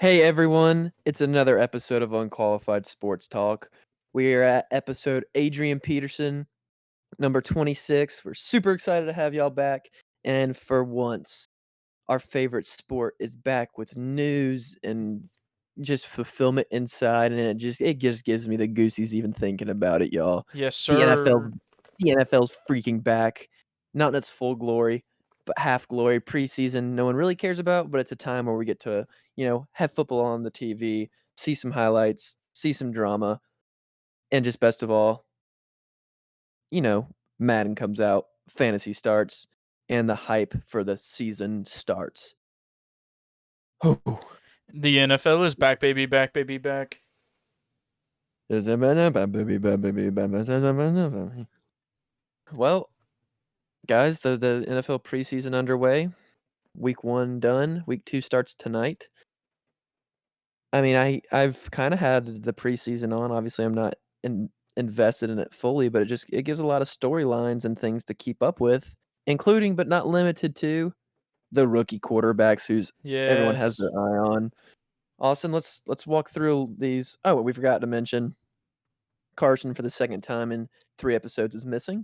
Hey everyone, it's another episode of Unqualified Sports Talk. We are at episode Adrian Peterson, number 26. We're super excited to have y'all back. And for once, our favorite sport is back with news and just fulfillment inside. And it just gives me the goosies even thinking about it, y'all. Yes, The NFL, sir. the NFL's freaking back. Not in its full glory, but half glory. Preseason, no one really cares about, but it's a time where we get to have football on the TV, see some highlights, see some drama, and just best of all, you know, Madden comes out, fantasy starts, and the hype for the season starts. The NFL is back, baby, back, baby, back. Well, guys, the NFL preseason underway. Week 1 done. Week 2 starts tonight. I mean, I've kinda had the preseason on. Obviously, I'm not invested in it fully, but it gives a lot of storylines and things to keep up with, including but not limited to the rookie quarterbacks who's everyone has Yes. their eye on. Austin, let's walk through these. Oh, we forgot to mention Carson for the second time in 3 episodes is missing.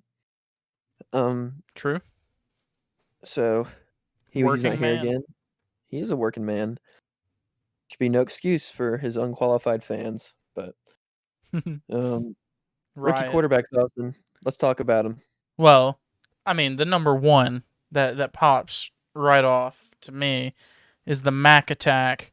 Um, True. so he's not Working here man. again. He is a working man. Should be no excuse for his unqualified fans, but, um rookie Right. quarterbacks, Austin. Let's talk about them. Well, I mean, the number one that pops right off to me is the Mac attack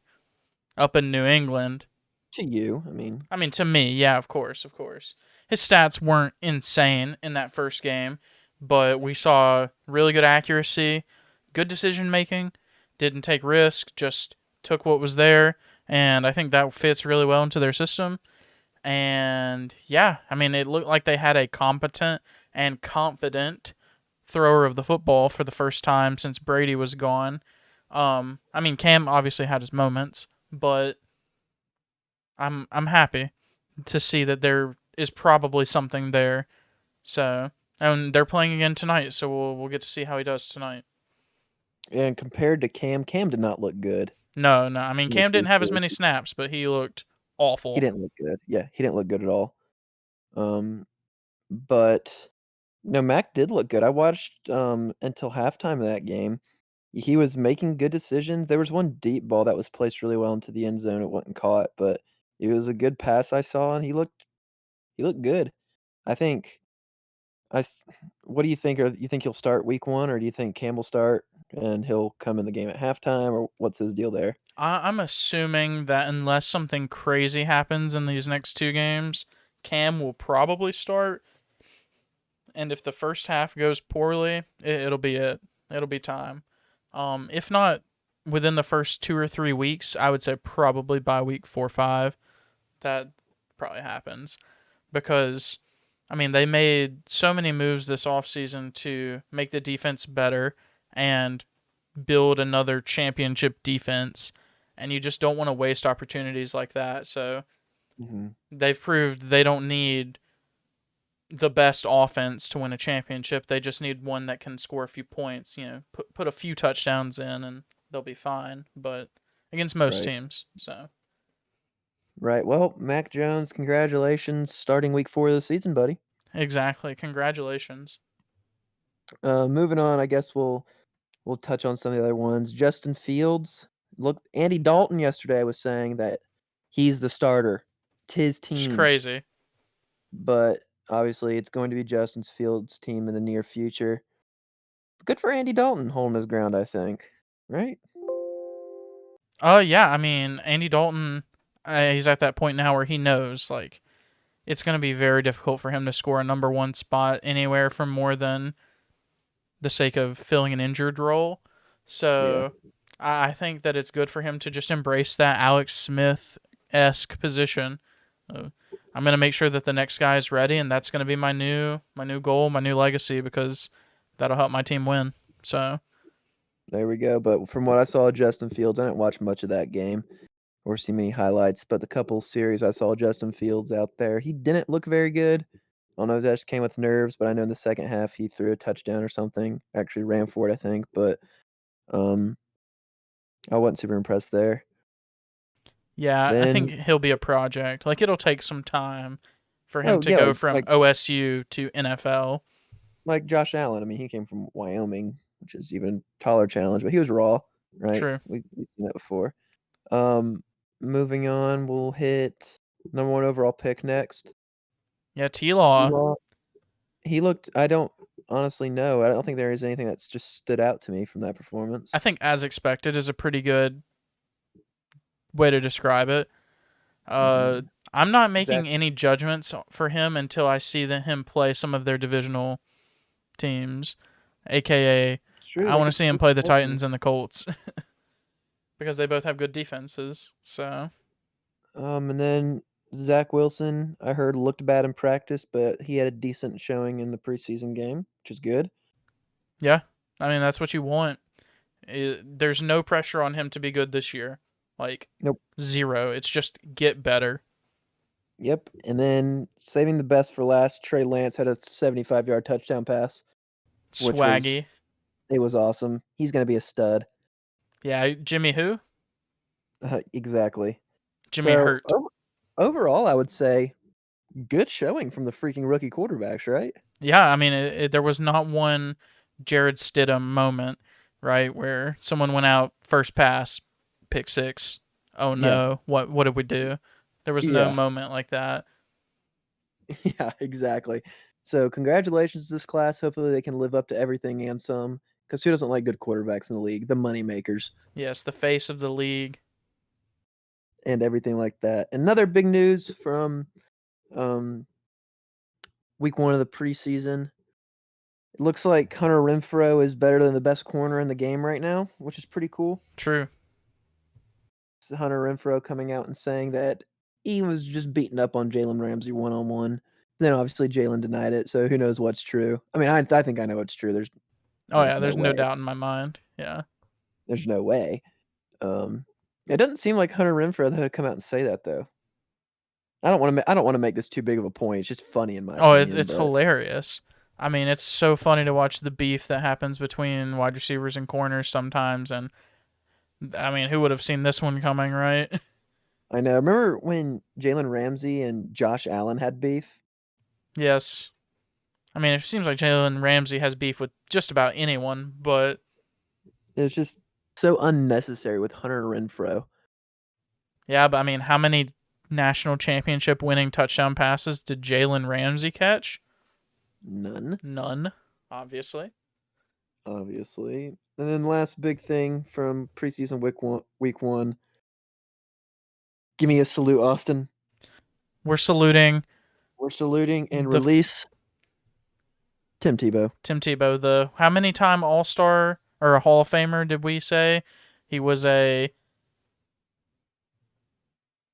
up in New England. To you, I mean, I mean, to me, yeah, of course, of course. His stats weren't insane in that first game, but we saw really good accuracy, good decision making, didn't take risk, just took what was there, and I think that fits really well into their system. And yeah, I mean, it looked like they had a competent and confident thrower of the football for the first time since Brady was gone. I mean, Cam obviously had his moments, but I'm happy to see that there is probably something there. So, and they're playing again tonight, so we'll get to see how he does tonight. and compared to Cam did not look good No. I mean, in the Cam didn't have as preseason. many snaps, but he looked He awful. didn't look good. Yeah, he didn't look good at all. But no, Mac did look good. I watched until halftime of that game. He was making good decisions. There was one deep ball that was placed really well into the end zone. It wasn't caught, but it was a good pass I saw, and he looked good. I think I th what do you think? You think he'll start week 1, or do you think Cam will start and he'll come in the game at halftime, or what's his deal there? I'm assuming that unless something crazy happens in these next two games, Cam will probably start. And if the first half goes poorly, it'll be it. It'll be time. If not within the first 2 or 3 weeks, I would say probably by week 4 or 5. That probably happens because I mean they made so many moves this offseason to make the defense better and build another championship defense, and you just don't want to waste opportunities like that. So Mhm. they've proved they don't need the best offense to win a championship. They just need one that can score a few points, put a few touchdowns in and they'll be fine, but against most Right. teams. So, Right. Well, Mac Jones, congratulations, starting week 4 of the season, buddy. exactly. Congratulations. Moving on, I guess we'll touch on some of the other ones. Justin Fields. Look, Andy Dalton yesterday was saying that he's the starter. It's his It's team, crazy. but obviously it's going to be Justin Fields' team in the near future. Good for Andy Dalton holding his ground, I think. Right? Yeah, I mean, Andy Dalton, he's at that point now where he knows like it's going to be very difficult for him to score a number 1 spot anywhere from more than the sake of filling an injured role. Yeah. So I think that it's good for him to just embrace that Alex Smith esque position. Uh, I'm gonna make sure that the next guy is ready, and that's gonna be my new goal, my new legacy, because that'll help my team win. So There we go. But from what I saw of Justin Fields, I didn't watch much of that game or see many highlights, but the couple series I saw Justin Fields out there, he didn't look very good. I don't know if that just came with nerves, but I know in the second half he threw a touchdown or something. Actually ran for it, I think, but um I wasn't super impressed there. Yeah, I think Then, he'll be a project. Like it'll take some time for him oh to yeah, go like from like OSU to NFL. like Josh Allen. I mean, he came from Wyoming, which is even taller challenge, but he was raw, right? True. We've seen that before. Um, moving on, we'll hit number one overall pick next. Yeah, T-Law. T-Law. He looked. I don't honestly know. I don't think there is anything that's just stood out to me from that I performance. think as expected is a pretty good way to describe it. Uh, Mhm. I'm not Zach, making any judgments for him until I see him play some of their divisional teams, aka it's true. I They want to could see him split play the the fortune. Titans and the Colts because they both have good defenses. So And then Zach Wilson, I heard looked bad in practice, but he had a decent showing in the preseason game, which is good. yeah, I mean that's what you want. There's no pressure on him to be good this year, like Nope. zero. It's just get better. Yep. And then saving the best for last, Trey Lance had a 75-yard touchdown pass, which was Swaggy. it was awesome. He's gonna be a stud. Yeah, Jimmy who? Exactly. Jimmy So Hurt. overall, I would say good showing from the freaking rookie quarterbacks, right? Yeah, I mean, there was not one Jared Stidham moment, right, where someone went out first pass, pick six. Oh Yeah. no, what did we do? There was no Yeah. moment like that. Yeah, exactly. So congratulations to this class. Hopefully they can live up to everything and some. Because who doesn't like good quarterbacks in the league? The money makers Yes, the face of the league. and everything like that. Another big news from um, week one of the preseason. It looks like Hunter Renfro is better than the best corner in the game right now, which is pretty cool. True. Hunter Renfro coming out and saying that he was just beating up on Jalen Ramsey one on one. Then obviously Jalen denied it, so who knows what's true? I mean, I think I know what's true. Oh There's yeah, no there's no way. doubt in my mind. Yeah. There's no way. Um, it doesn't seem like Hunter Renfro that would come out and say that though. I don't want to make this too big of a point. It's just funny in my Oh, it's opinion, it's but hilarious. I mean, it's so funny to watch the beef that happens between wide receivers and corners sometimes, and I mean, who would have seen this one coming, right? I know. Remember when Jalen Ramsey and Josh Allen had beef? Yes. I mean, it seems like Jalen Ramsey has beef with just about anyone, but It's just so unnecessary with Hunter Renfro. yeah, but I mean, how many national championship winning touchdown passes did Jalen Ramsey catch? None, None, obviously. obviously. And then last big thing from preseason week one. Give me a salute, Austin. We're saluting We're saluting and the release Tim Tebow. Tim Tebow, the how many time All Star or a Hall of Famer did we say? He was a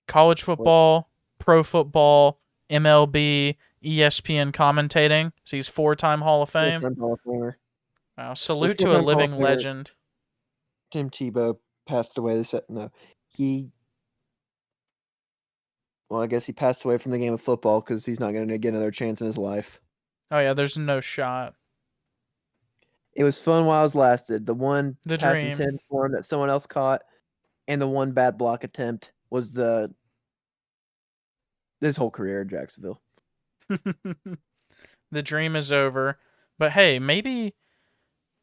college What? football, pro football, MLB, ESPN commentating. So he's 4-time Hall of Fame. Four-time Hall of Famer. Wow, The salute to a four-time Hall of living Famer legend. Tim Tebow passed away. No, he. Well, I guess he passed away from the game of football because he's not going to get another chance in his life. Oh yeah, there's no shot. It was fun while it lasted. The one The pass and dream. 10 form that someone else caught, and the one bad block attempt was his whole career in Jacksonville. The dream is over. But hey, maybe,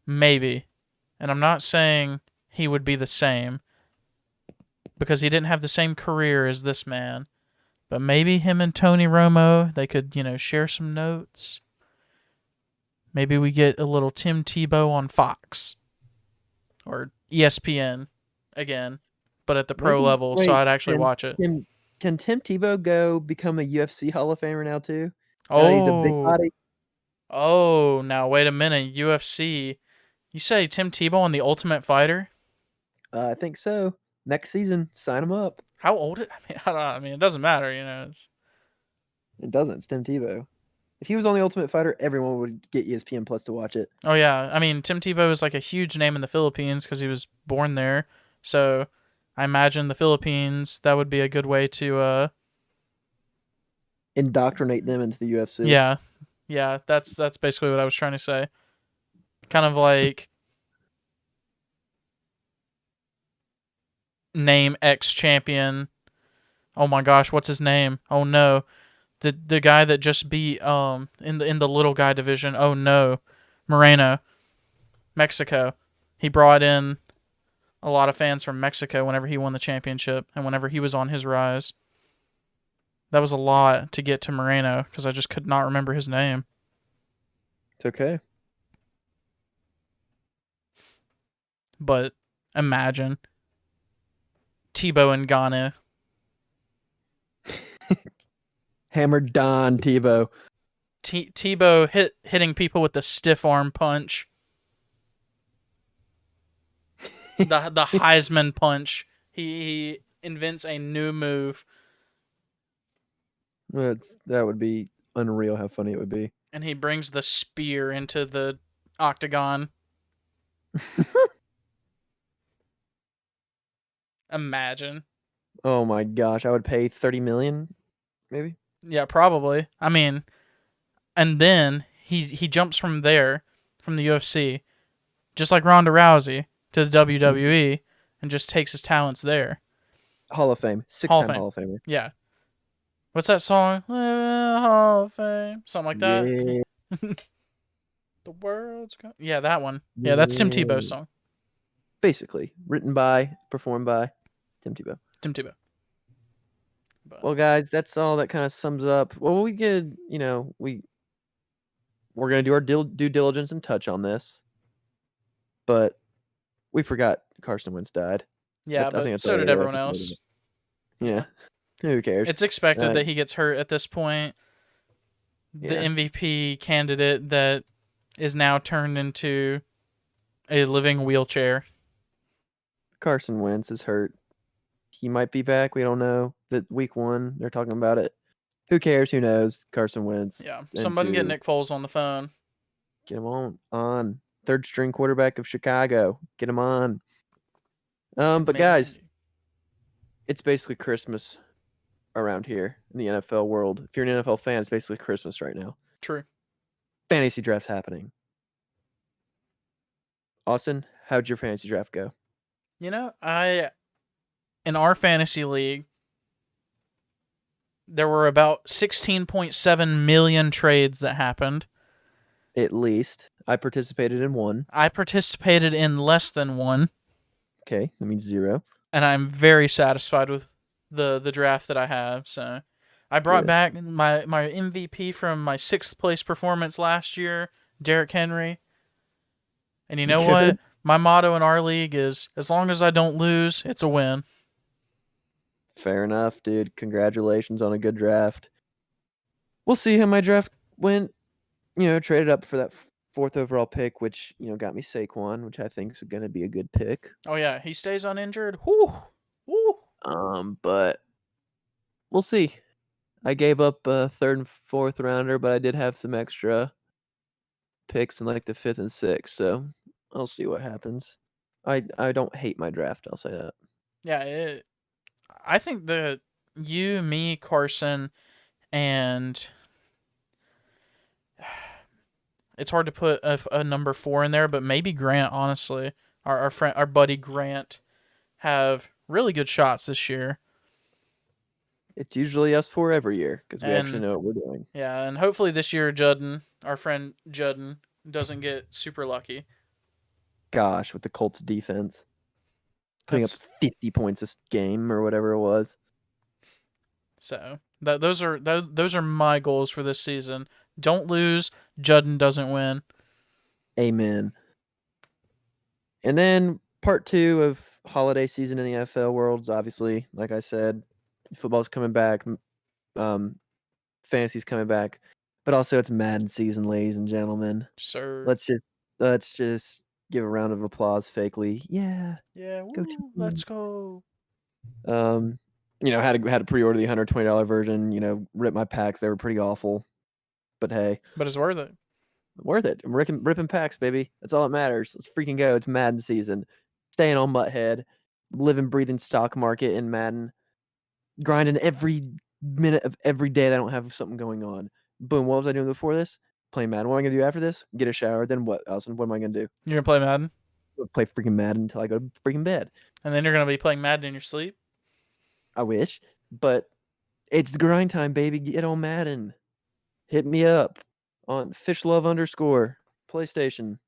and I'm not saying he would be the same because he didn't have the same career as this man. But maybe him and Tony Romo, they could, share some notes. Maybe we get a little Tim Tebow on Fox or ESPN again, but at the pro Maybe level, so wait, I'd actually watch it. can can Tim Tebow go become a UFC Hall of Famer now too? Now that he's a big Oh, body, now wait a minute. UFC. You say Tim Tebow on The Ultimate Fighter? I think so. Next season, sign him up. How old? I mean, it doesn't matter, It doesn't. It's Tim Tebow. If he was on the Ultimate Fighter, everyone would get ESPN Plus to watch it. Oh yeah, I mean Tim Tebow is like a huge name in the Philippines because he was born there. So I imagine the Philippines that would be a good way to Indoctrinate them into the UFC. yeah, yeah, that's basically what I was trying to say. Kind of like name X champion Oh my gosh, what's his name? Oh no, the guy that just beat in the little guy division. Oh no, Moreno, Mexico. He brought in a lot of fans from Mexico whenever he won the championship and whenever he was on his rise. That was a lot to get to Moreno because I just could not remember his name. It's okay. But imagine Tebow and Ghana. Hammer Don Tebow. Tebow hitting people with the stiff arm punch, the Heisman punch. He invents a new move, That would be unreal how funny it would be. and he brings the spear into the octagon. Imagine. Oh my gosh, I would pay 30 million, maybe. Yeah, probably. I mean, and then he jumps from there, from the UFC, just like Ronda Rousey, to the WWE, and just takes his talents there. Hall of Fame, Hall of six-time Fame. Hall of Famer. Yeah. What's that song? Hall of Fame. Something like that. Yeah, The world's go. Yeah, that one. Yeah, that's Tim Tebow's yeah. song. Basically, written by, performed by Tim Tebow. Tim Tebow. But Well, guys, that's all that kind of sums up. Well, we could, we're gonna do our due diligence and touch on this, but we forgot Carson Wentz died. yeah, I but think that's so all did we really have everyone to say about else. it. Yeah, Yeah. who cares? It's expected Uh, that he gets hurt at this point. The yeah, MVP candidate that is now turned into a living wheelchair. Carson Wentz is hurt. He might be back. We don't know. That week 1, they're talking about it. Who cares? Who knows? Carson Wentz Yeah. and Somebody get to Nick Foles on the phone. get him on third string quarterback of Chicago. Get him on. It But may guys, be. it's basically Christmas around here in the NFL world. If you're an NFL fan, it's basically Christmas right now. True. Fantasy draft's happening. Austin, how'd your fantasy draft go? In our fantasy league, there were about 16.7 million trades that happened. At least I participated in one. I participated in less than one, Okay, that means 0. and I'm very satisfied with the draft that I have. So I brought Good. back my MVP from my 6th place performance last year, Derrick Henry. And you know what? Good. My motto in our league is as long as I don't lose, it's a win. Fair enough, dude. Congratulations on a good draft. We'll see how my draft went. Traded up for that 4th overall pick, which, got me Saquon, which I think is going to be a good pick. Oh yeah, he stays uninjured. Whoo, whoo. But we'll see. I gave up a 3rd and 4th rounder, but I did have some extra picks in like the 5th and 6th, so I'll see what happens. I don't hate my draft, I'll say that. Yeah, I think that you, me, Carson, and it's hard to put a number 4 in there, but maybe Grant. Honestly, our friend, our buddy Grant, have really good shots this year. It's usually us 4 every year because we actually And know what we're doing. yeah, and hopefully this year Judden, our friend Judden, doesn't get super lucky. Gosh, with the Colts defense putting up That's 50 points this game or whatever it was. so those are my goals for this season. Don't lose. Judden doesn't win. Amen. And then part 2 of holiday season in the NFL world is obviously, like I said, football's coming back, fantasy's coming back, but also it's Madden season, ladies and gentlemen. Sir. Let's just give a round of applause fakely. Yeah, Yeah, go woo, team. let's go. Um, had to pre-order the $120 version. Rip my packs. They were pretty awful, but hey, But it's worth it. worth it. I'm ripping packs, baby. That's all that matters. Let's freaking go. It's Madden season. Staying on Mutthead, living, breathing stock market in Madden, grinding every minute of every day that I don't have something going on. Boom. What was I doing before this? Playing Madden. What am I gonna do after this? Get a shower. Then what, Allison? What am I gonna do? You're gonna play Madden, Play freaking Madden until I go to freaking bed. and then you're gonna be playing Madden in your sleep. I wish. but it's grind time, baby. Get on Madden. Hit me up on fishlove underscore PlayStation.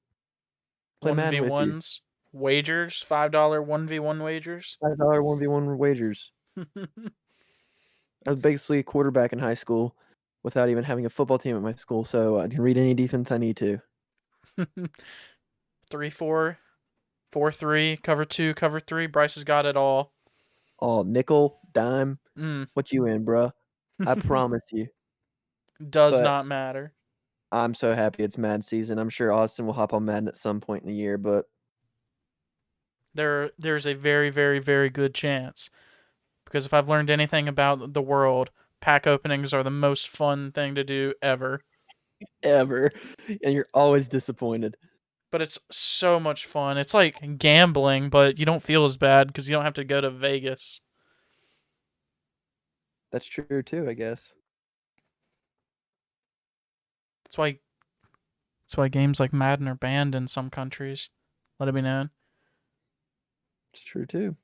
Play Madden with you. 1v1s, wagers, $5 1v1 wagers. $5 1v1 wagers. I was basically a quarterback in high school without even having a football team at my school, so I can read any defense I need to. 3-4, 4-3, cover 2, cover 3. Bryce has got it all. All nickel, dime, Mm. what you in, bruh? I promise you. Does But not matter. I'm so happy it's Madden season. I'm sure Austin will hop on Madden at some point in the year, but There's a very, very, very good chance. Because if I've learned anything about the world, pack openings are the most fun thing to do ever. ever. And you're always disappointed. But it's so much fun. It's like gambling, but you don't feel as bad because you don't have to go to Vegas. That's true too, I guess. That's why games like Madden are banned in some countries. Let it be known. It's true too.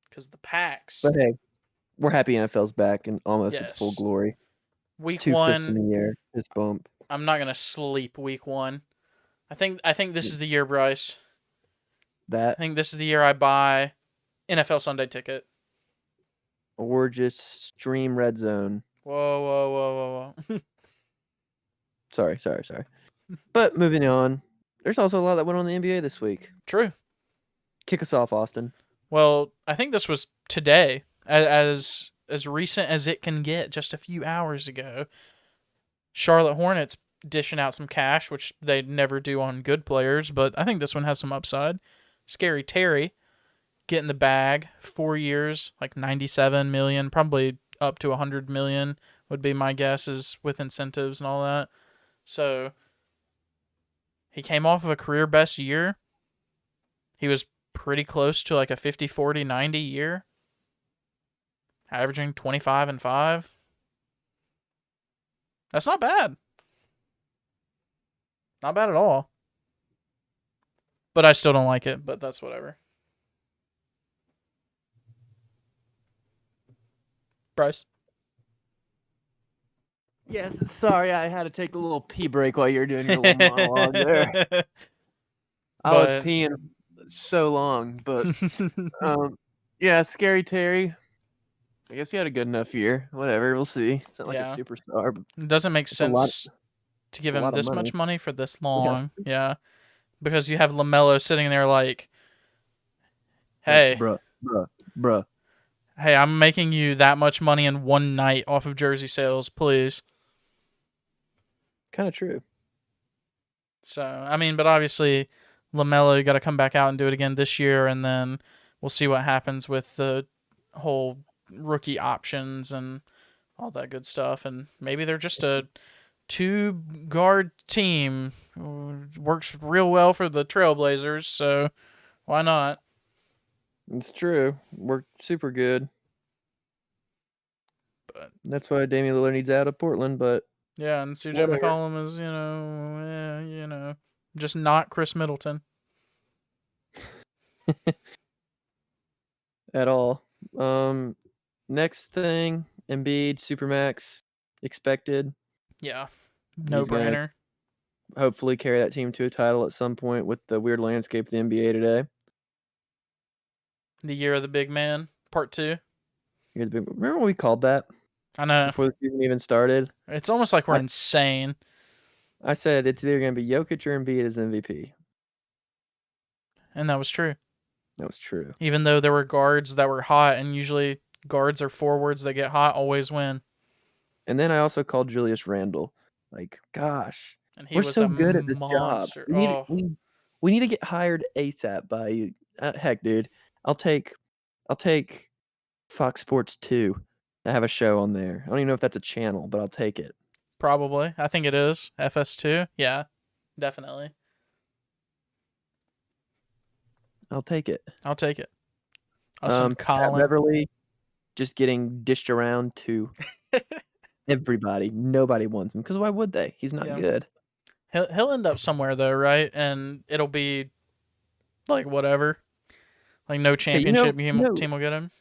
Because the packs. But hey, we're happy NFL's back and almost its full Yes. glory. Week 2 fists in one, the air. Fist bump. I'm not gonna sleep week one. I think this is the year, Bryce. I That think this is the year I buy NFL Sunday ticket. or just stream Red Zone. Whoa, whoa, whoa, whoa, whoa. Sorry. But moving on, there's also a lot that went on in the NBA this week. True. Kick us off, Austin. Well, I think this was today, as recent as it can get, just a few hours ago. Charlotte Hornets dishing out some cash, which they never do on good players, but I think this one has some upside. Scary Terry getting the bag, 4 years, like 97 million, probably up to 100 million would be my guess, is with incentives and all that. So he came off of a career best year. He was pretty close to like a 50, 40, 90 year, averaging 25 and 5. That's not bad. Not bad at all. But I still don't like it, but that's whatever. Bryce? Yes, sorry, I had to take a little pee break while you were doing your little monologue there. I was But peeing so long, but yeah, Scary Terry. I guess he had a good enough year. Whatever, we'll see. It's not like a yeah, superstar, but it doesn't make it's a lot. sense to It's give a him lot of this money. much money for this Yeah, long. Yeah. Because you have LaMelo sitting there like, like hey, bruh. hey, I'm making you that much money in one night off of jersey sales, please. Kind of true. So, I mean, but obviously, LaMelo got to come back out and do it again this year, and then we'll see what happens with the whole rookie options and all that good stuff. And maybe they're just a 2-guard team. Works real well for the Trailblazers, so why not? It's true. Worked super good. But That's why Damian Lillard needs out of Portland, but yeah, and CJ whatever. McCollum is, just not Chris Middleton. At all. Next thing, Embiid, Supermax, expected. Yeah, no He's gonna brainer. hopefully carry that team to a title at some point with the weird landscape of the NBA today. The year of the big man, part 2. Remember what we called that I know. before the season even started? It's almost like we're I, insane. I said it's either gonna be Jokic or Embiid as MVP. And that was true. That was true. Even though there were guards that were hot, and usually guards or forwards that get hot always win. And then I also called Julius Randle. Like, gosh, And he we're was so a good at this job. monster. We need Oh, we need to get hired ASAP by you. Heck, dude, I'll take Fox Sports 2 to have a show on there. I don't even know if that's a channel, but I'll take it. probably. I think it is. FS2. Yeah, definitely. I'll take it. I'll take it. Us and Pat Colin. Beverly just getting dished around to everybody. Nobody wants him because why would they? He's not Yeah. good. He'll end up somewhere though, right? And it'll be like whatever. Like no Okay, championship team will get him.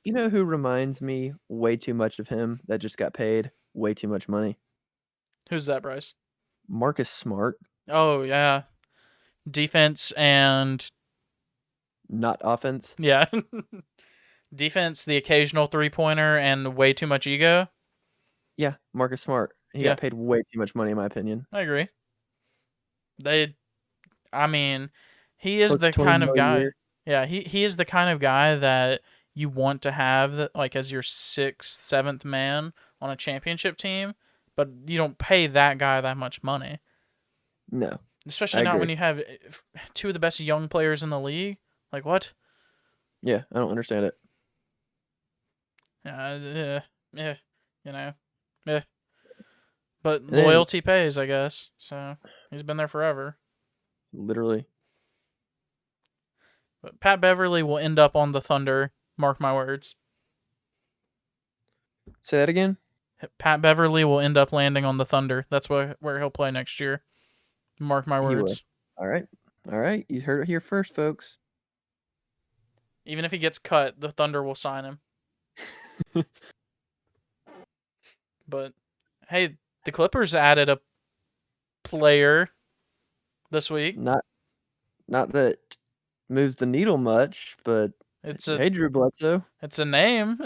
You know who reminds me way too much of him that just got paid way too much money? Who's that, Bryce? Marcus Smart, Oh yeah, defense and not offense. yeah, defense, the occasional 3-pointer, and way too much ego. Yeah, Marcus Smart. He Yeah, got paid way too much money in my opinion. I agree. They, I mean, he is Close to the 20 kind of mil a guy. year. Yeah, he is the kind of guy that you want to have that like as your sixth, seventh man on a championship team, but you don't pay that guy that much money. No, I Especially not when agree. you have two of the best young players in the league. Like what? Yeah, I don't understand it. Yeah, you know, yeah. But And then loyalty pays, I guess. So he's been there forever. literally, But Pat Beverly will end up on the Thunder. Mark my words. say that again. Pat Beverly will end up landing on the Thunder. That's where he'll play next year. Mark my He will. words. All right, all right. You heard it here first, folks. Even if he gets cut, the Thunder will sign him. But hey, the Clippers added a player this week. Not not that it moves the needle much, but It's a hey, Drew Bledsoe. it's a name.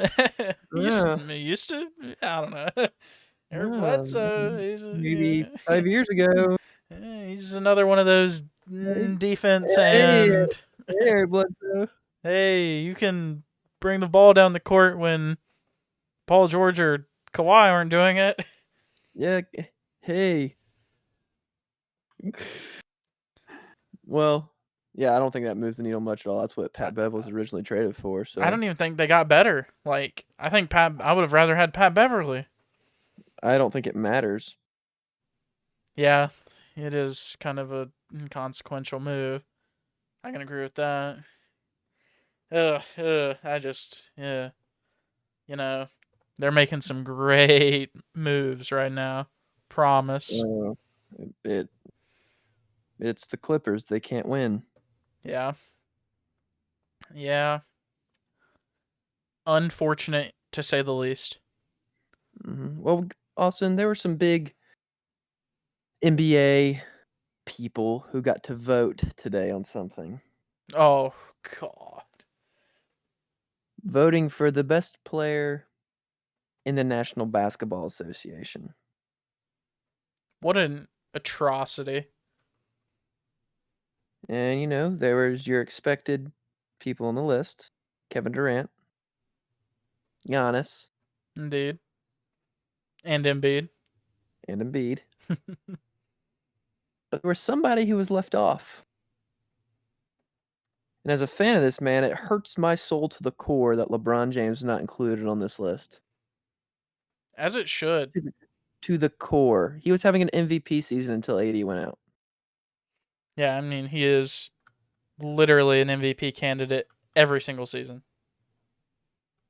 Yeah, used to. I don't know. Eric yeah. Bledsoe. Maybe 5 years ago. He's another one of those Hey, defense hey, and hey, Bledsoe. hey, you can bring the ball down the court when Paul George or Kawhi aren't doing it. Yeah, hey. Well, yeah, I don't think that moves the needle much at all. That's what I, Pat Bev was originally traded for, I so don't even think they got better. Like I think I would have rather had Pat Beverly. I don't think it matters. Yeah, it is kind of a inconsequential move. I can agree with that. I just yeah, you know, they're making some great moves right now. Promise. Uh, it it's the Clippers. They can't win. Yeah. Yeah. Unfortunate to say the least. Well, Austin, there were some big NBA people who got to vote today on something. Oh god. Voting for the best player in the National Basketball Association. What an atrocity. And there was your expected people on the list. Kevin Durant, Giannis, Indeed. And Embiid. and Embiid. But there was somebody who was left off. And as a fan of this man, it hurts my soul to the core that LeBron James is not included on this list. As it should. To the core. He was having an MVP season until AD went out. Yeah, I mean, he is literally an MVP candidate every single season.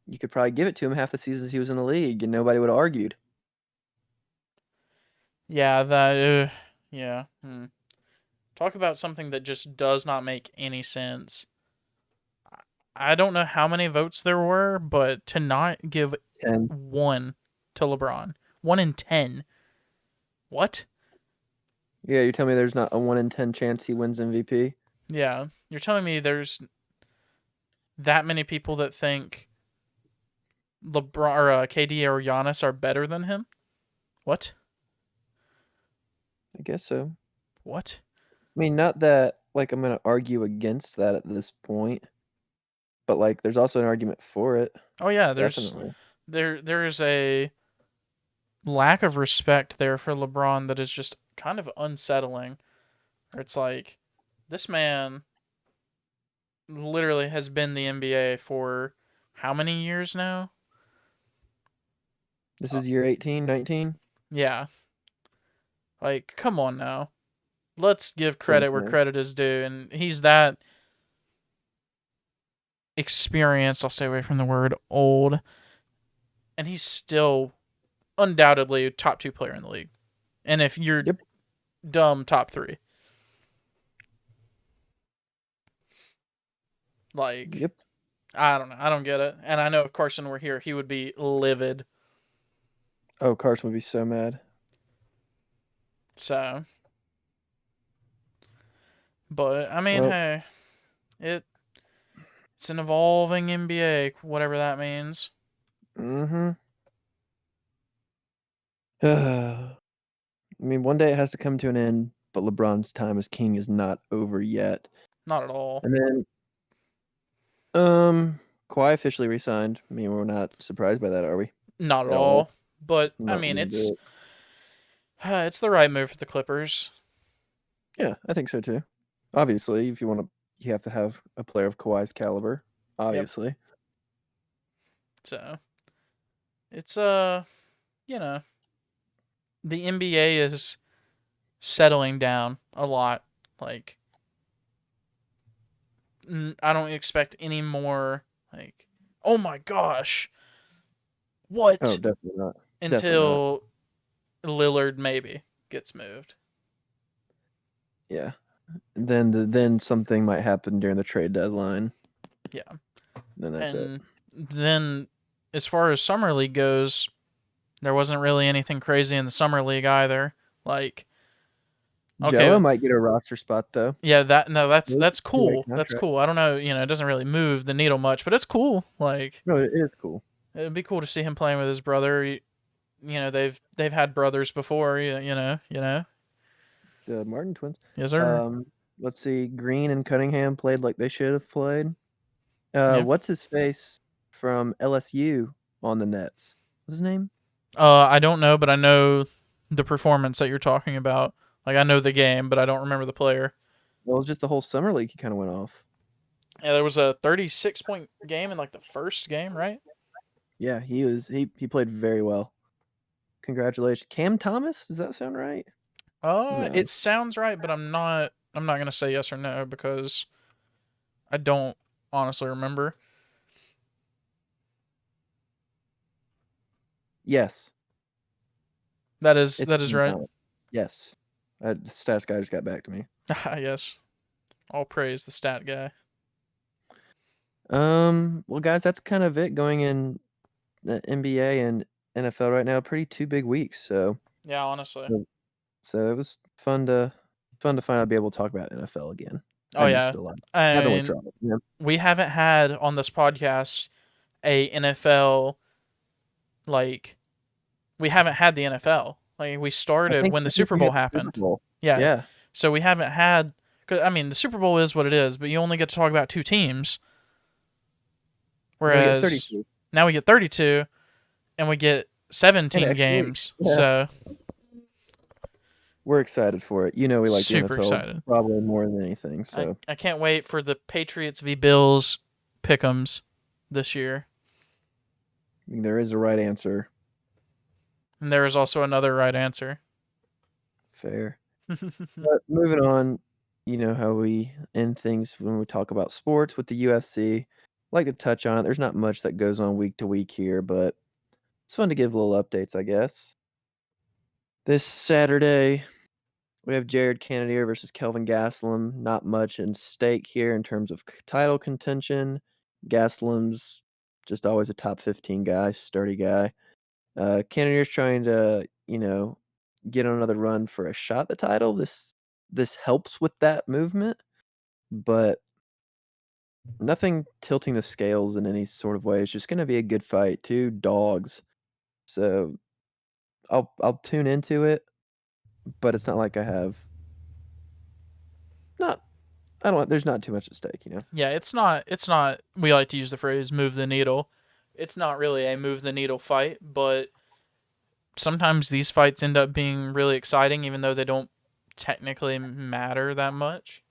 You could probably give it to him half the seasons he was in the league, and nobody would have argued. Yeah, that. Yeah. Talk about something that just does not make any sense. I don't know how many votes there were, but to not give 10. one to LeBron, 1 in 10. What? Yeah, you're telling me there's not a 1 in 10 chance he wins MVP? Yeah, you're telling me there's that many people that think LeBron or KD or Giannis are better than him? What? I guess so. What? I mean, not that like I'm gonna argue against that at this point, but like there's also an argument for it. Oh yeah, Definitely. there is a lack of respect there for LeBron that is just kind of unsettling. Or it's like this man literally has been the NBA for how many years now? This Uh, is year 18, 19? yeah. Like, come on now. Let's give Something credit where like credit is due. And he's that experienced. I'll stay away from the word old. And he's still undoubtedly top two player in the league. And if you're Yep, dumb, top three. Like, yep. I don't know. I don't get it. And I know if Carson were here, he would be livid. Oh, Carson would be so mad. So, but I mean, Well, hey, it it's an evolving NBA, whatever that means. mm-hmm. I mean, one day it has to come to an end, but LeBron's time as king is not over yet. Not at all. And then, Kawhi officially resigned. I mean, we're not surprised by that, are we? Not at At all? all. But I Not mean, one bit. it's the right move for the Clippers. Yeah, I think so too. Obviously, if you want to, you have to have a player of Kawhi's caliber. Yep. Obviously. So it's you know, the NBA is settling down a lot. Like I don't expect any more like, oh my gosh, Oh, what? definitely not. Definitely not. Until Lillard maybe gets moved. Yeah. Then something might happen during the trade deadline. Yeah. Then that's it. And then as far as summer league goes, there wasn't really anything crazy in the summer league either. Like, Jello okay, might get a roster spot though. yeah, that no, that's Two-way cool. That's contract. cool. I don't know, it doesn't really move the needle much, but it's cool. Like, No, it is cool. it'd be cool to see him playing with his brother. They've had brothers before. You know. The Martin twins. Yes, sir. Um, let's see. Green and Cunningham played like they should have played. Yeah. What's his face from LSU on the Nets? What's his name? I don't know, but I know the performance that you're talking about. Like, I know the game, but I don't remember the player. Well, it was just the whole summer league. He kind of went off. Yeah, there was a 36-point game in like the first game, right? Yeah, he played very well. Congratulations, Cam Thomas. Does that sound right? No. It sounds right, but I'm not gonna say yes or no because I don't honestly remember. Yes, That is it's that is Cam right. Thomas. Yes, the stats guy just got back to me. Yes. All praise the stat guy. Well, guys, that's kind of it going in the NBA and NFL right now. Pretty two big weeks. Yeah, honestly. So it was fun to finally be able to talk about NFL again. Oh I missed yeah. it a lot. I I haven't mean, withdrawn it. Yeah. we haven't had on this podcast a NFL like we haven't had the NFL. Like we I started think when the I think Super we Bowl had the Super happened. Bowl. Yeah. Yeah. So we haven't had. Cause, I mean, the Super Bowl is what it is, but you only get to talk about two teams. Now we get Whereas 32 now we get 32 and we get and 17 extra week. games. Yeah. So We're excited for it. You know we like the super NFL excited. probably more than anything. I, So I can't wait for the Patriots v Bills pick'ems this year. I mean, there is a right answer. And there is also another right answer. Fair. But moving on, you know how we end things when we talk about sports with the UFC. Like to touch on it. There's not much that goes on week to week here, but it's fun to give little updates, I guess. This Saturday, we have Jared Canadier versus Kelvin Gaslum. Not much in stake here in terms of title contention. Gaslum's just always a top 15 guy, sturdy guy. Cannonier's trying to, get on another run for a shot at the title. This helps with that movement, but nothing tilting the scales in any sort of way. It's just gonna be a good fight. Two dogs. So I'll tune into it, but it's not like I have not I don't there's not too much at stake. Yeah, it's not we like to use the phrase move the needle. It's not really a move the needle fight, but sometimes these fights end up being really exciting even though they don't technically matter that much.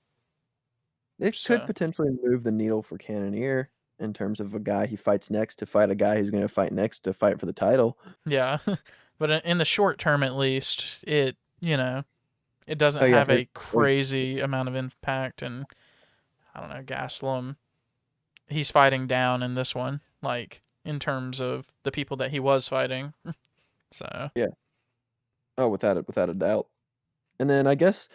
It could So, potentially move the needle for Cannoneer in terms of a guy he fights next to fight a guy who's gonna fight next to fight for the title. yeah. But in the short term at least, it doesn't Oh, yeah, have there's a there's crazy amount of impact and I don't know, Gaslum, he's fighting down in this one, like in terms of the people that he was fighting. So, yeah. Oh, without a doubt. And then I guess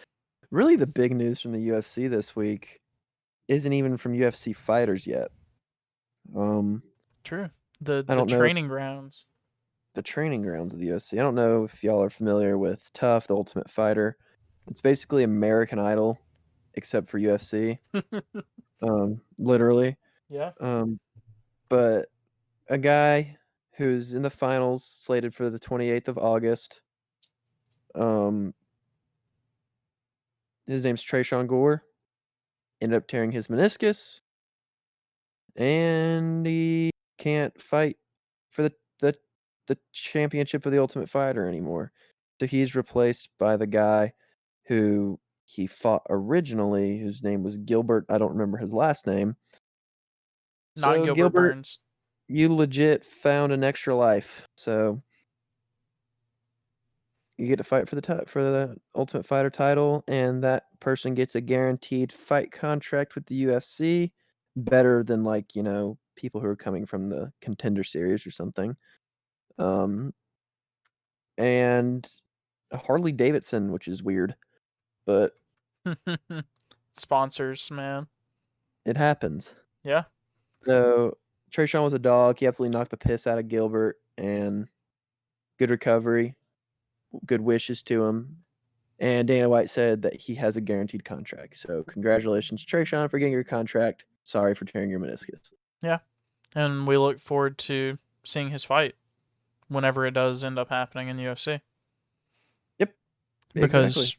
really the big news from the UFC this week isn't even from UFC fighters yet. Um, True. I The don't know training grounds. the training grounds of the UFC. I don't know if y'all are familiar with Tough, the Ultimate Fighter. It's basically American Idol, except for UFC. Literally. Yeah. Um, but a guy who's in the finals, slated for the 28th of August. Um, his name's Trayshawn Gore. Ended up tearing his meniscus, and he can't fight for the championship of the Ultimate Fighter anymore. So he's replaced by the guy who he fought originally, whose name was Gilbert. I don't remember his last name. Not So Gilbert Gilbert, Burns. you legit found an extra life. So you get to fight for the Ultimate Fighter title, and that person gets a guaranteed fight contract with the UFC, better than people who are coming from the Contender Series or something. And Harley Davidson, which is weird, but Sponsors, man. it happens. Yeah. So Trayshawn was a dog. He absolutely knocked the piss out of Gilbert, and good recovery, good wishes to him. And Dana White said that he has a guaranteed contract. So congratulations, Trayshawn, for getting your contract. Sorry for tearing your meniscus. Yeah. And we look forward to seeing his fight whenever it does end up happening in the UFC. Yep, exactly. Because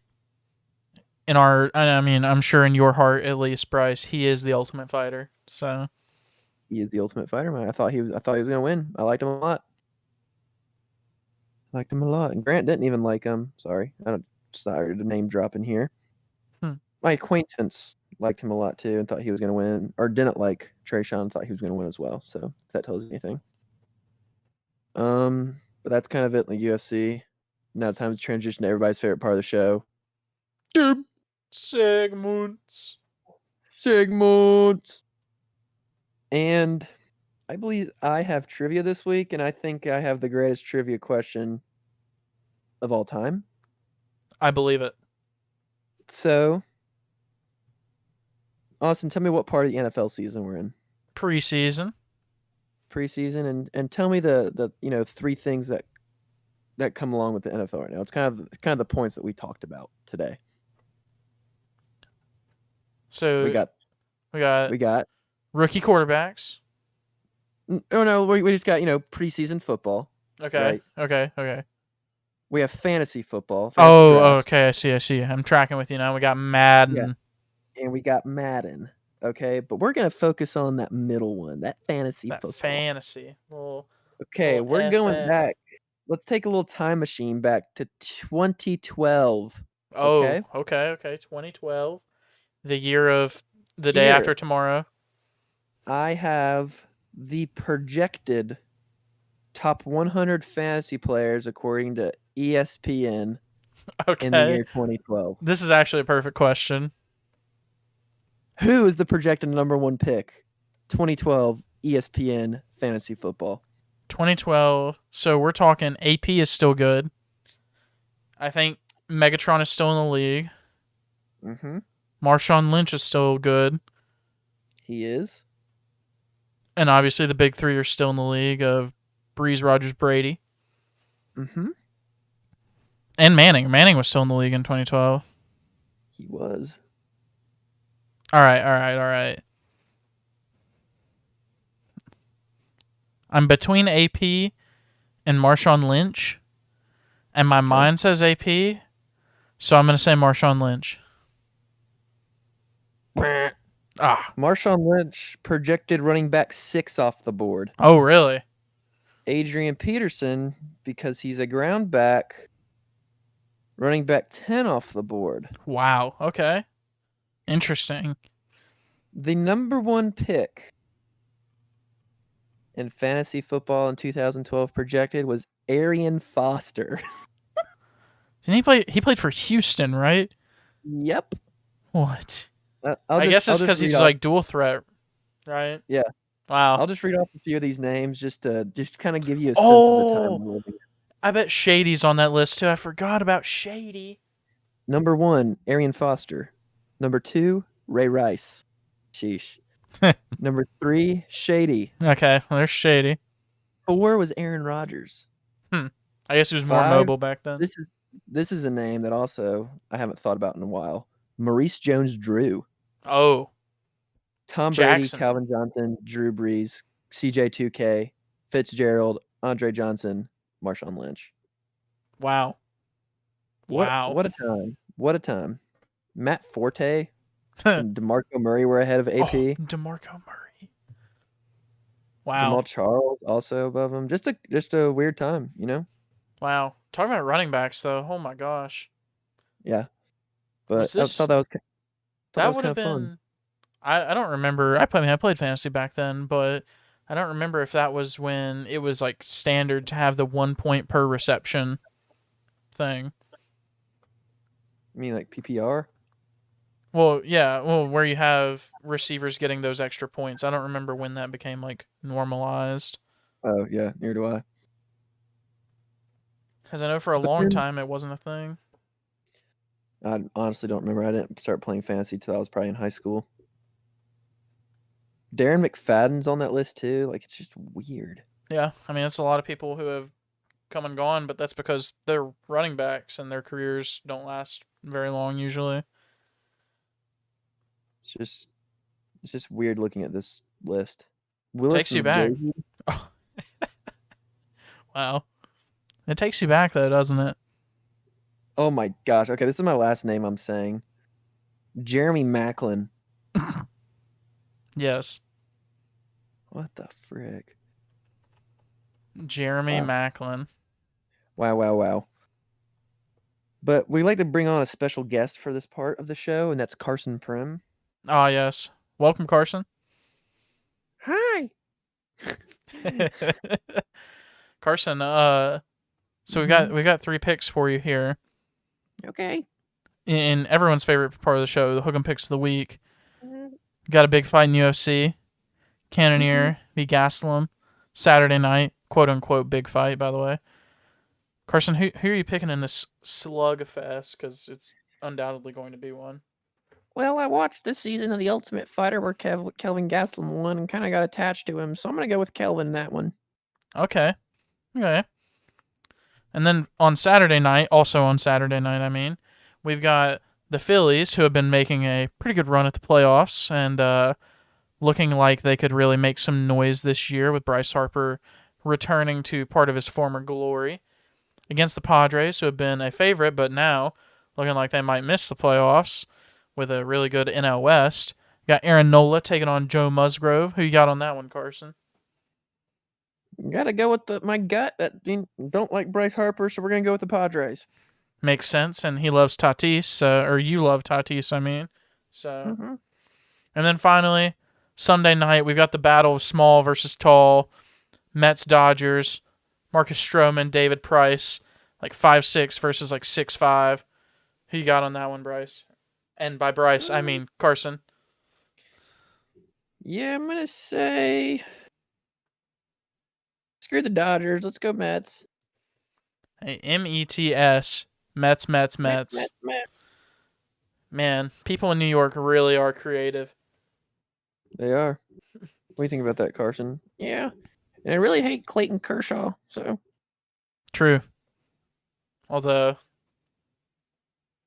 I mean, I'm sure in your heart at least, Bryce, he is the ultimate fighter. So He is the Ultimate Fighter, man. I thought he was gonna win. I liked him a lot. Liked him a lot. And Grant didn't even like him. Sorry to name drop in here. hmm. My acquaintance liked him a lot too and thought he was gonna win, or didn't like Trayshawn, thought he was gonna win as well. So if that tells you anything. But that's kind of it in the UFC. Now time to transition to everybody's favorite part of the show. Dude. Segments. Sigmund. And I believe I have trivia this week, and I think I have the greatest trivia question of all time. I believe it. So, Austin, tell me what part of the NFL season we're in. Preseason. Preseason, and tell me the three things that come along with the NFL right now. It's kind of the points that we talked about today. We So got we got we got rookie quarterbacks. oh no, we just got preseason football, Okay. right? Okay. We have fantasy football, fantasy Oh, drafts. okay. I see. I'm tracking with you now. We got Yeah, Madden. and we got Madden. Okay, but we're gonna focus on that middle one, that fantasy That football. fantasy. Okay, Little we're going FF. back. Let's take a little time machine back to 2012. Oh, Okay, okay. 2012. The year of the day after here tomorrow. I have the projected top 100 fantasy players according to ESPN in the Okay. year 2012. This is actually a perfect question. Who is the projected number one pick? 2012 ESPN fantasy football. 2012. So we're talking AP is still good. I think Megatron is still in the league. Mm-hmm. Marshawn Lynch is still good. He is. And obviously the big three are still in the league of Breeze, Rogers, Brady. Mm-hmm. And Manning. Manning was still in the league in 2012. He was. All right. I'm between AP and Marshawn Lynch, and my Okay. mind says AP, so I'm going to say Marshawn Lynch. Ah. Marshawn Lynch projected running back 6 off the board. Oh, really? Adrian Peterson, because he's a ground back, running back 10 off the board. Wow. Okay. Interesting. The number one pick in fantasy football in 2012 projected was Arian Foster. Didn't he play? He played for Houston, right? Yep. What? I'll I just guess I'll it's just because read he's off. like dual threat, right? Yeah, Wow. I'll just read off a few of these names just to kind of give you a sense of the time Oh, we're living. I bet Shady's on that list too. I forgot about Shady. Number 1, Arian Foster. Number 2, Ray Rice. Sheesh. Number 3, Shady. Okay, well, there's Shady. 4 was Aaron Rodgers. Hmm. I guess he was more 5, mobile back then. this is a name that also I haven't thought about in a while. Maurice Jones-Drew. Oh, Tom Brady, Jackson. Calvin Johnson, Drew Brees, CJ2K, Fitzgerald, Andre Johnson, Marshawn Lynch. Wow. What Wow. what a time. What a time. Matt Forte and DeMarco Murray were ahead of Oh, AP. DeMarco Murray. Wow. Jamal Charles also above him. Just a weird time, you know? Wow. Talking about running backs, though. Oh my gosh. Yeah. Was But I thought this? that That was would kind have of fun. been. I don't remember. I played fantasy back then, but I don't remember if that was when it was like standard to have the 1 point per reception thing. I mean, like PPR. Well, yeah. Well, where you have receivers getting those extra points. I don't remember when that became like normalized. Oh yeah, near do I. Because I know for a But long then time it wasn't a thing. I honestly don't remember. I didn't start playing fantasy till I was probably in high school. Darren McFadden's on that list too. Like it's just weird. Yeah, I mean it's a lot of people who have come and gone, but that's because they're running backs and their careers don't last very long usually. It's just it's just weird looking at this list. Willis Takes you back. Ngezi. Oh, wow. It takes you back though, doesn't it? Oh my gosh. Okay, this is my last name I'm saying. Jeremy Macklin. Yes. What the frick? Jeremy Wow. Macklin. Wow, wow, wow. But we like to bring on a special guest for this part of the show, and that's Carson Prim. Ah, yes. Welcome, Carson. Hi. Carson, so Mhm. we got 3 picks for you here. Okay. In everyone's favorite part of the show, the Hook 'em Picks of the Week. Mhm. Got a big fight in UFC. Mhm. Cannoneer v. Gaslum. Saturday night. Quote unquote big fight, by the way. Carson, who are you picking in this slugfest? Because it's undoubtedly going to be one. Well, I watched this season of The Ultimate Fighter where Kelvin Gastelum won and kind of got attached to him, so I'm going to go with Kelvin in that one. Okay. Okay. And then on Saturday night, also on Saturday night, I mean, we've got the Phillies, who have been making a pretty good run at the playoffs and looking like they could really make some noise this year with Bryce Harper returning to part of his former glory against the Padres, who have been a favorite, but now looking like they might miss the playoffs with a really good NL West. Got Aaron Nola taking on Joe Musgrove. Who you got on that one, Carson? Got to go with my gut that don't like Bryce Harper, so we're going to go with the Padres. Makes sense, and he loves Tatis, or you love Tatis, I mean. So, Mm-hmm. and then finally, Sunday night, we've got the battle of small versus tall. Mets, Dodgers, Marcus Stroman, David Price, like 5'6" versus like 6'5". Who you got on that one, Bryce? And by Bryce, I mean Carson. Yeah, I'm going to say screw the Dodgers. Let's go Mets. METS, Mets, Mets, Mets, Mets. Mets, Mets. Man, people in New York really are creative. They are. What do you think about that, Carson? Yeah. And I really hate Clayton Kershaw, so. True. Although,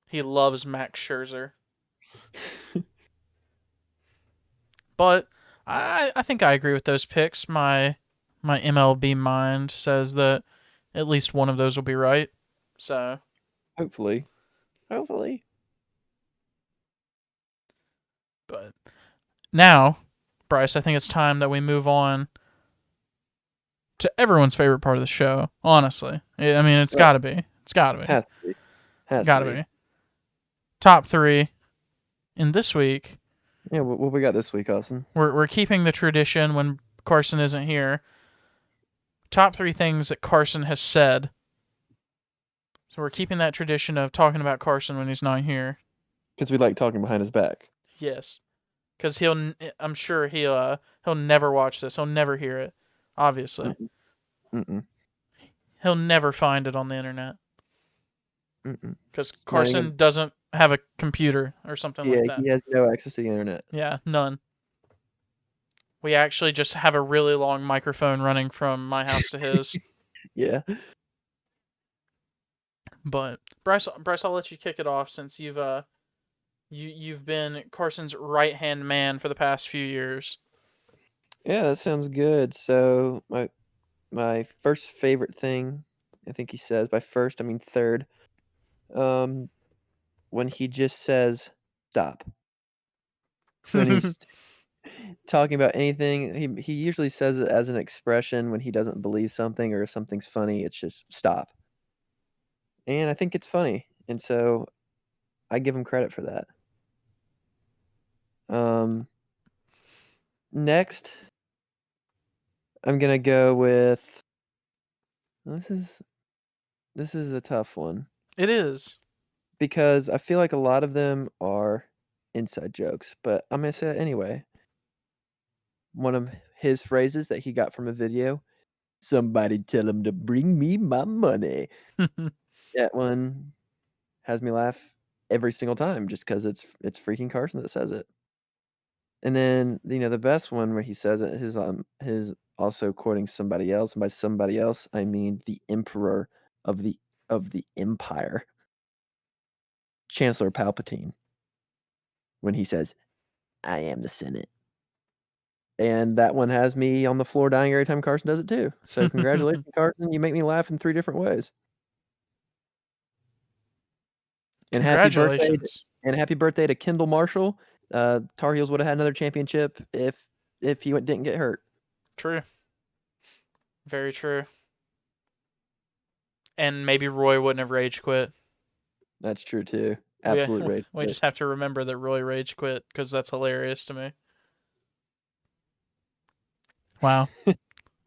he loves Max Scherzer. But I think I agree with those picks. My MLB mind says that at least one of those will be right. So, Hopefully. Hopefully. but now, Bryce, I think it's time that we move on to everyone's favorite part of the show. Honestly, I mean, it's Well, got to be. It's got to be. has to be. Has to Got to be. be. Top 3 in this week. Yeah, what we got this week, Austin? We're keeping the tradition when Carson isn't here. Top 3 things that Carson has said. So we're keeping that tradition of talking about Carson when he's not here. Because we like talking behind his back. Yes, because I'm sure he'll never watch this. He'll never hear it. Obviously, Mm-mm. Mm-mm. he'll never find it on the internet Mm-mm. because It's not even. Carson doesn't have a computer or something Yeah, like that. he has no access to the internet. Yeah, none. We actually just have a really long microphone running from my house to his. Yeah. But Bryce, I'll let you kick it off since you've been Carson's right hand man for the past few years. Yeah, that sounds good. So my first favorite thing, I think he says by first, I mean third. Um, when he just says stop. When he's talking about anything, he usually says it as an expression when he doesn't believe something or if something's funny, it's just stop. And I think it's funny, and so I give him credit for that. Um, next, I'm gonna go with this is this is a tough one It is. because I feel like a lot of them are inside jokes, but I'm gonna say it anyway. One of his phrases that he got from a video, "Somebody tell him to bring me my money." That one has me laugh every single time just 'cause it's freaking Carson that says it. And then, the best one where he says it, his also quoting somebody else, and by somebody else, I mean the emperor of the empire, Chancellor Palpatine, when he says, "I am the Senate." And that one has me on the floor dying every time Carson does it too. So congratulations, Carson, you make me laugh in 3 different ways. And Congratulations. happy birthday to Kendall Marshall. Tar Heels would have had another championship if he didn't get hurt. True. Very true. And maybe Roy wouldn't have rage quit. That's true too. We Absolute rage we quit. just have to remember that Roy rage quit because that's hilarious to me. Wow.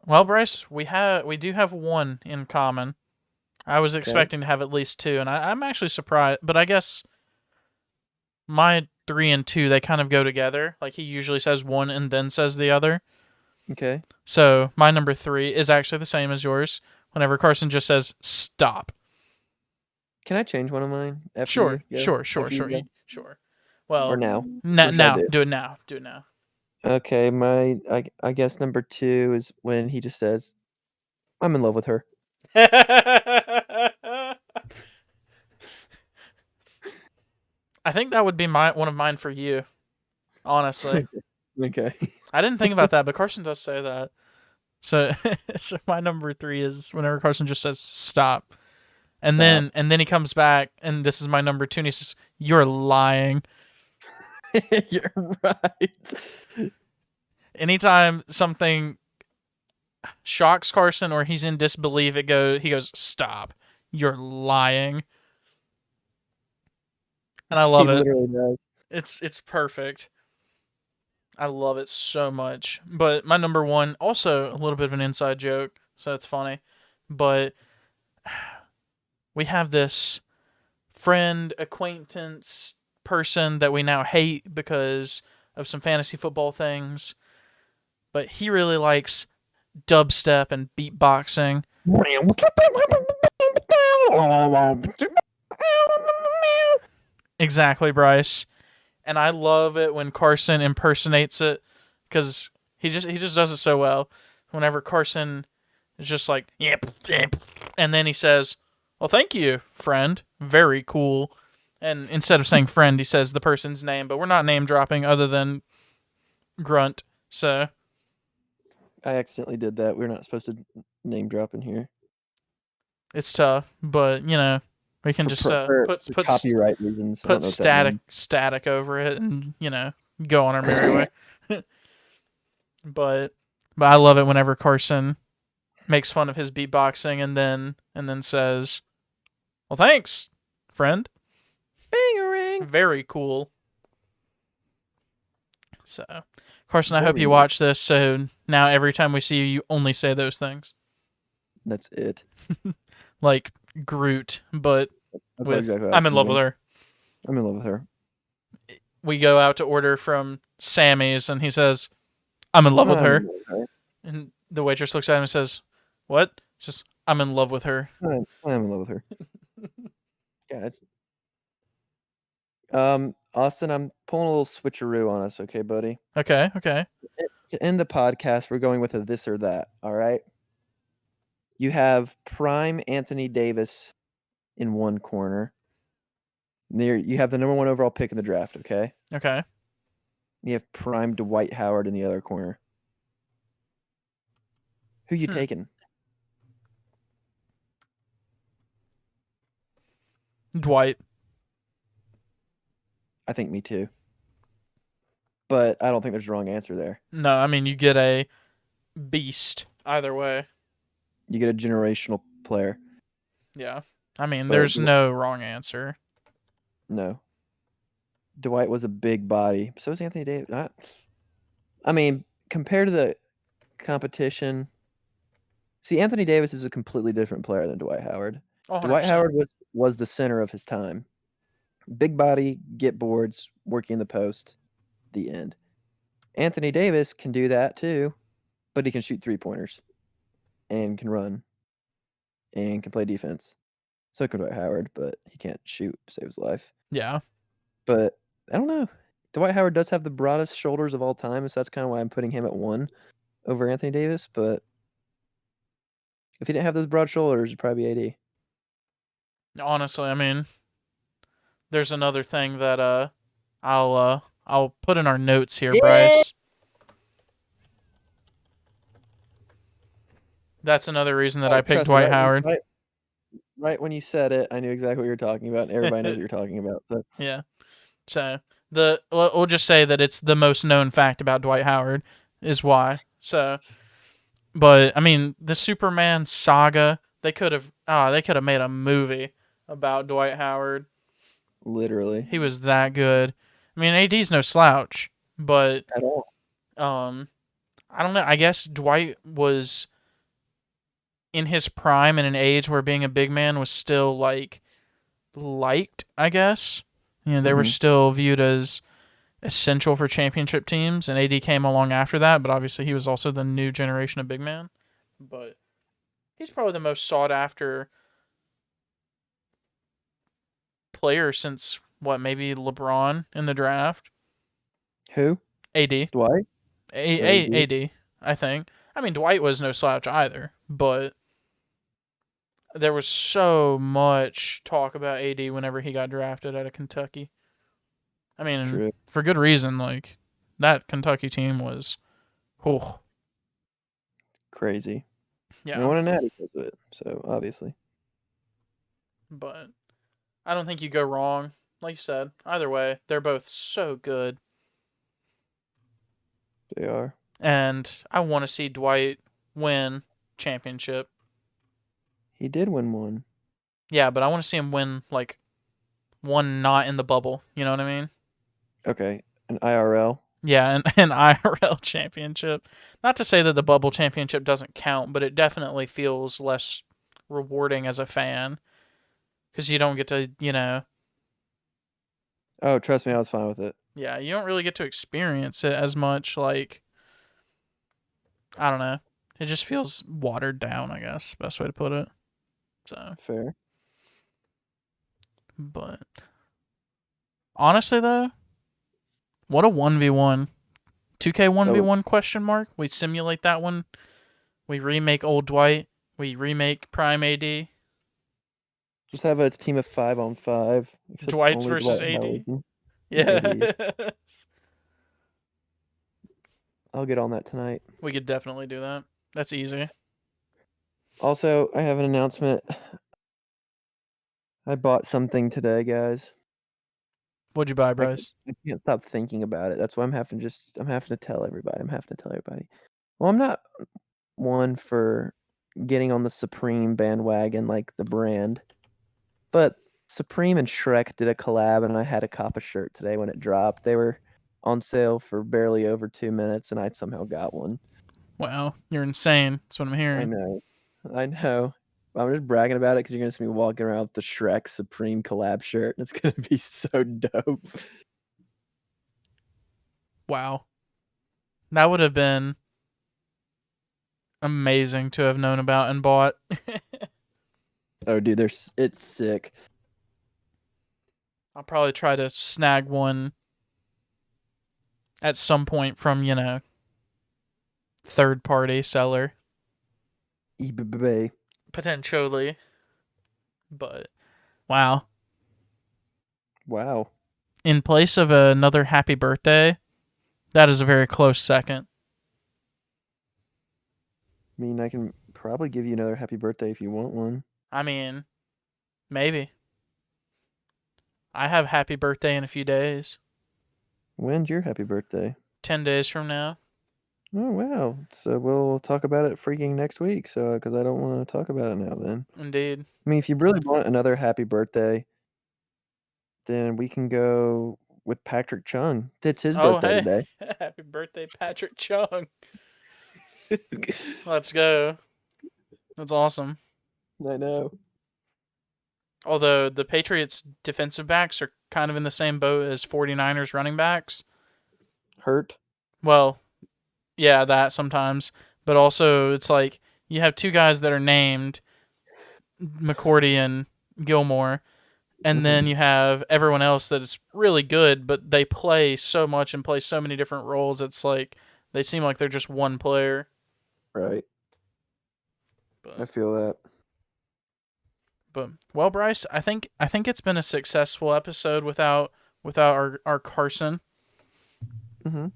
Well, Bryce, we do have one in common. I was Okay. expecting to have at least two, and I'm actually surprised. But I guess my three and two they kind of go together. Like he usually says one and then says the other. Okay. So my number three is actually the same as yours. Whenever Carson just says stop. Can I change one of mine after Sure, you go? sure, sure, After you sure, go? sure. Or Well, now? What should I now, do? do it now, do it now. Okay, I guess number 2 is when he just says, "I'm in love with her." I think that would be one of mine for you. Honestly, Okay. I didn't think about that, but Carson does say that. So, so my number three is whenever Carson just says stop, and Stop. then he comes back, and this is my number two, and he says, "You're lying." You're right. Anytime something shocks Carson or he's in disbelief, he goes, "Stop. You're lying." And I He love it. literally does. It's perfect. I love it so much. But my number one, also a little bit of an inside joke, so it's funny. But we have this friend, acquaintance, person that we now hate because of some fantasy football things. But he really likes dubstep and beatboxing. Exactly, Bryce. And I love it when Carson impersonates it because he just does it so well. Whenever Carson is just like yep, yep, and then he says, "Well, thank you, friend. Very cool." And instead of saying friend, he says the person's name, but we're not name dropping other than Grunt. So I accidentally did that. We're not supposed to name drop in here it's tough, but we can for just per for put for copyright reasons. I don't put know what that means. static over it, and go on our merry way. but but I love it whenever Carson makes fun of his beatboxing and then says, "Well, thanks, friend. Bangarang. Very cool." So, Carson, I hope Very you nice. watch this. So now every time we see you, you only say those things, That's it. like Groot, but That's with exactly what I was "I'm in love with thinking. her." I'm in love with her. We go out to order from Sammy's, and he says, "I'm in love with I'm in her," love with her. and the waitress looks at him and says, "What?" Just, "I'm in love with her." I'm in love with her. Guys. Austin, I'm pulling a little switcheroo on us, okay, buddy? Okay, okay. To end the podcast, we're going with a this or that. All right. You have prime Anthony Davis in one corner. You have the number 1 overall pick in the draft. Okay. Okay. You have prime Dwight Howard in the other corner. Who you Hmm. taking? Dwight. I think me too. But I don't think there's a wrong answer there. No, I mean you get a beast either way. You get a generational player. Yeah. I mean, But there's no wrong answer. no. Dwight was a big body. So is Anthony Davis. I mean, compared to the competition, see, Anthony Davis is a completely different player than Dwight Howard. Oh, Dwight 100%. Howard was the center of his time. Big body, get boards, working in the post, the end. Anthony Davis can do that too, but he can shoot 3-pointers and can run and can play defense. So can Dwight Howard, but he can't shoot to save his life. Yeah. But I don't know. Dwight Howard does have the broadest shoulders of all time, so that's kind of why I'm putting him at 1 over Anthony Davis. But if he didn't have those broad shoulders, it'd probably be AD. Honestly, I mean, there's another thing that I'll put in our notes here, Yeah. Bryce. That's another reason that I Oh, picked trust me, Dwight Howard. right when you said it, I knew exactly what you were talking about, and everybody knows what you're talking about. So Yeah. So we'll just say that it's the most known fact about Dwight Howard is why. So, but I mean, the Superman saga, they could have made a movie about Dwight Howard. literally He was that good. I mean, AD's no slouch, but at all. um I don't know. I guess Dwight was in his prime in an age where being a big man was still like liked, I guess. You know, they were Hmm. still viewed as essential for championship teams, and AD came along after that, but obviously he was also the new generation of big man. But he's probably the most sought after player since what, maybe LeBron in the draft? Who? AD. Dwight or AD? AD, I think. I mean, Dwight was no slouch either, but there was so much talk about AD whenever he got drafted out of Kentucky. I It's mean, true. for good reason. Like that Kentucky team was, oh Crazy. And they yeah. won a natty because of it. So obviously But I don't think you go wrong. Like you said, either way, they're both so good, they are. and I want to see Dwight win championship. He did win one. Yeah, but I want to see him win like one not in the bubble. You know what I mean? Okay, an IRL. Yeah, an IRL championship. Not to say that the bubble championship doesn't count, but it definitely feels less rewarding as a fan because you don't get to, Oh, trust me, I was fine with it. yeah, you don't really get to experience it as much. Like, I don't know. It just feels watered down, I guess, best way to put it. So, Fair. but honestly, though, what a 1v1. 2K Oh, 1v1 question mark? We simulate that one. We remake old Dwight. We remake Prime AD. just have a team of 5-on-5, except Dwight's only versus Dwight Howard AD. and AD. Yes. I'll get on that tonight. We could definitely do that. That's easy. Also, I have an announcement. I bought something today, guys. What'd you buy, I can't, Bryce? I can't stop thinking about it. That's why I'm having to tell everybody. I'm having to tell everybody. Well, I'm not one for getting on the Supreme bandwagon like the brand, but Supreme and Shrek did a collab, and I had a Kappa shirt today when it dropped. They were on sale for barely over 2 minutes, and I somehow got one. Wow, you're insane. That's what I'm I hearing. know. I know. I'm just bragging about it because you're gonna see me walking around with the Shrek Supreme collab shirt, and it's gonna be so dope. Wow. That would have been amazing to have known about and bought. Oh, dude, it's sick. I'll probably try to snag one at some point from, third-party seller, eBay. potentially. But wow. Wow. In place of another happy birthday, that is a very close second. I mean, I can probably give you another happy birthday if you want one. I mean, maybe. I have happy birthday in a few days. When's your happy birthday? 10 days from now. Oh, wow. So we'll talk about it freaking next week. So, because I don't want to talk about it now then. Indeed. I mean, if you really want another happy birthday, then we can go with Patrick Chung. It's his Oh, birthday hey. today. Happy birthday, Patrick Chung. Let's go. That's awesome. I know. Although the Patriots defensive backs are kind of in the same boat as 49ers running backs. Hurt. Well, yeah, that sometimes. But also, it's like you have two guys that are named McCourty and Gilmore, and then you have everyone else that is really good, but they play so much and play so many different roles. It's like they seem like they're just one player. Right. I But feel that. well, Bryce, I think it's been a successful episode without our Carson. Mm-hmm.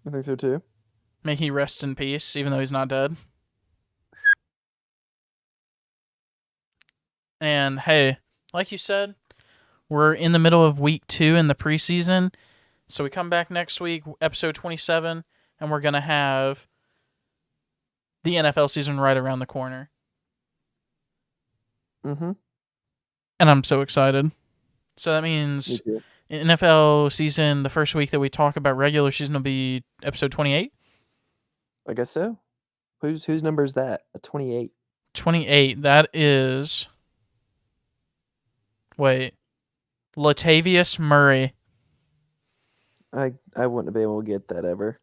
I think so too. May he rest in peace, even though he's not dead. And hey, like you said, we're in the middle of week 2 in the preseason. So we come back next week, episode 27, and we're going to have the NFL season right around the corner. Mm-hmm. And I'm so excited. So that means NFL season, the first week that we talk about regular season will be episode 28. I guess so. Whose number is that? A 28. 28. That is. Wait. Latavius Murray. I wouldn't be able to get that ever.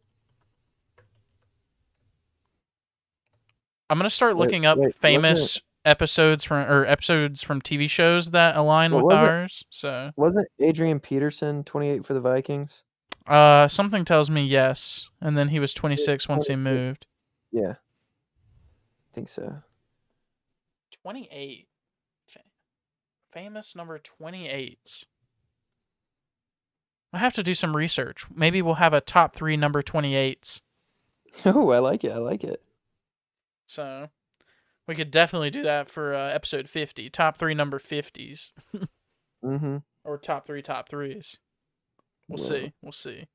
I'm gonna start looking up famous episodes from TV shows that align with ours. So wasn't Adrian Peterson 28 for the Vikings? Something tells me yes, and then he was 26 once he moved. Yeah, I think so. 28. Famous number 28s. I have to do some research. Maybe we'll have a top 3 number 28s. Oh, I like it. I like it. So we could definitely do that for episode 50. Top 3 number 50s. Mm-hmm. Or top 3s. We'll see. We'll see.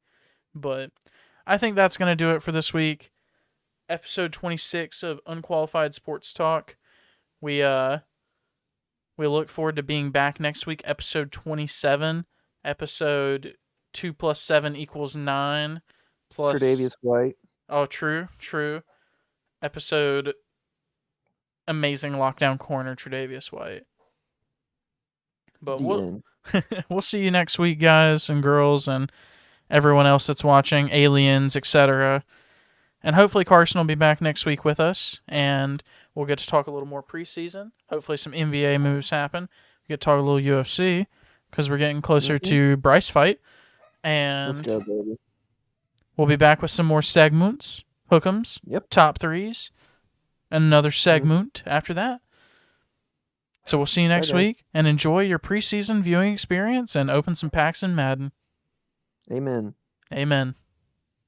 But I think that's going to do it for this week. Episode 26 of Unqualified Sports Talk. We look forward to being back next week. Episode 27. Episode 2 plus 7 equals 9. Plus Tre'Davious White. Oh, true. Episode amazing lockdown corner Tre'Davious White. But we'll see you next week, guys and girls, and everyone else that's watching, aliens, etc. And hopefully Carson will be back next week with us, and we'll get to talk a little more preseason. Hopefully some NBA moves happen. We get to talk a little UFC because we're getting closer to Bryce fight. And let's go, baby. We'll be back with some more segments, hook'ems, top 3s, and another segment after that. So we'll see you next week, and enjoy your preseason viewing experience and open some packs in Madden. Amen. Amen.